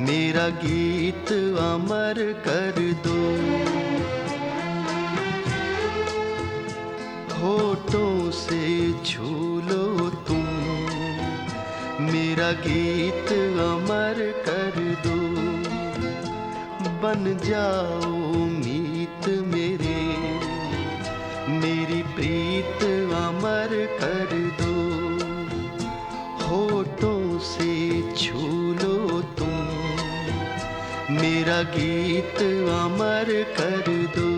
मेरा गीत अमर कर दो। होठों से छू लो तुम, मेरा गीत अमर कर दो। बन जाओ मीत मेरे, मेरी प्रीत अमर कर दो। होठों से छू लो तुम, मेरा गीत अमर कर दो।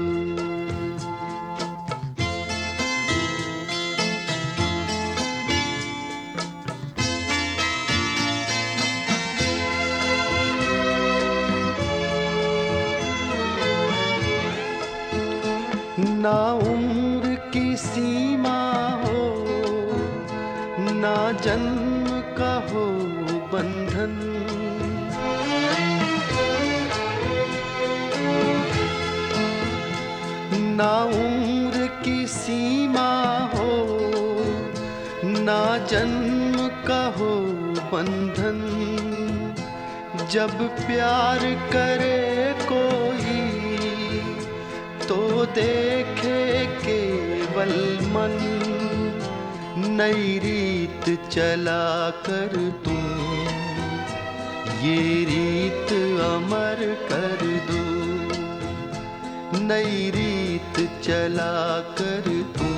ना उम्र की सीमा हो, ना जन्म का हो बंधन। ना उम्र की सीमा हो, ना जन्म का हो बंधन। जब प्यार करे कोई तो देखे केवल मन। नई रीत चला कर तुम, ये रीत अमर कर दो। नई रीत चला कर तुम,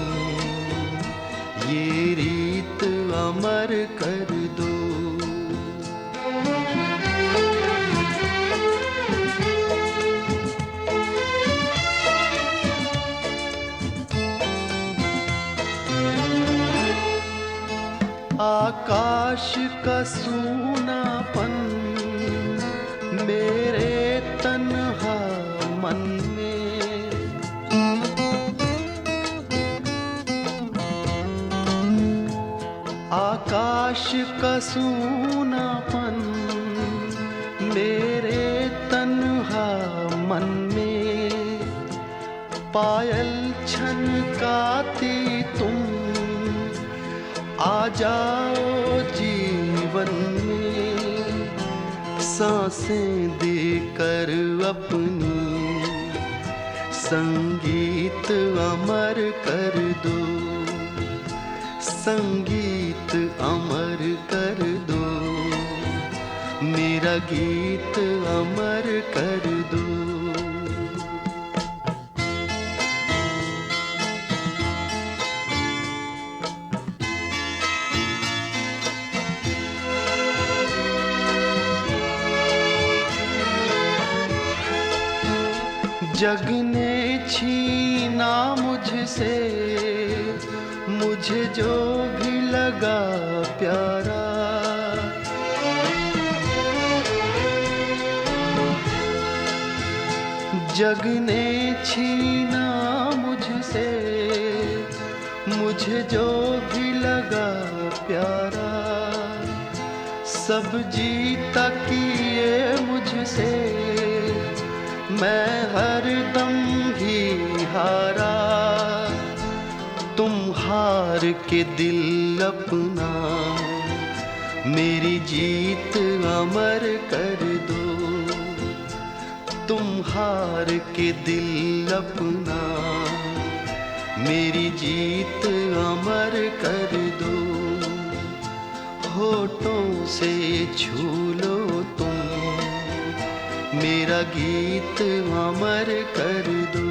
ये रीत अमर कर दो। आकाश का सूनापन मेरे तन्हा मन में। आकाश का सूनापन मेरे तन्हा मन में। पायल छनकाती तुम, आ जाओ जीवन में। सांसें देकर अपनी संगीत अमर कर दो। संगीत अमर कर दो, मेरा गीत अमर कर दो। जग ने छीना मुझसे, मुझे जो भी लगा प्यारा। जग ने छीना मुझसे, मुझे जो भी लगा प्यारा। सब जीता किए मुझसे, मैं हरदम ही हारा। तुम हार के दिल अपना, मेरी जीत अमर कर दो। तुम हार के दिल अपना, मेरी जीत अमर कर दो। होठों से छू लो तुम, मेरा गीत अमर कर दो।